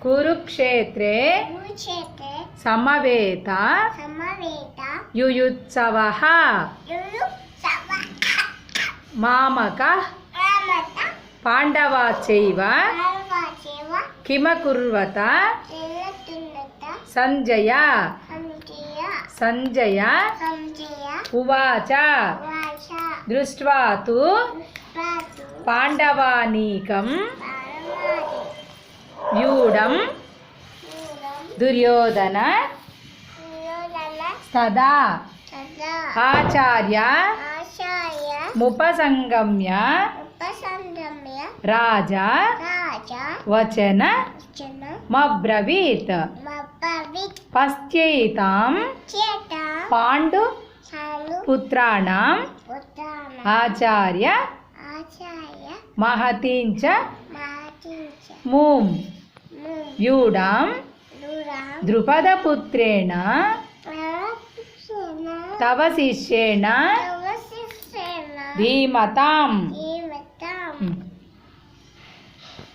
కురుక్షేత్రే సమవేత యుయుత్సవః మామకః పాండవాశ్చైవ కిమకుర్వత సంజయ ఉవాచ దృష్ట్వా తు పాండవానీకం వ్యూఢం దుర్యోధన తదా ఆచార్య ముపసంగమ్య రాజా వచన మబ్రవీత్ పశ్చైతాం పాండు పుత్రాణం ఆచార్య మహతీంచ మూం వ్యూఢాం ద్రుపదపుత్రేణ తవ శిష్యేణ ధీమతాం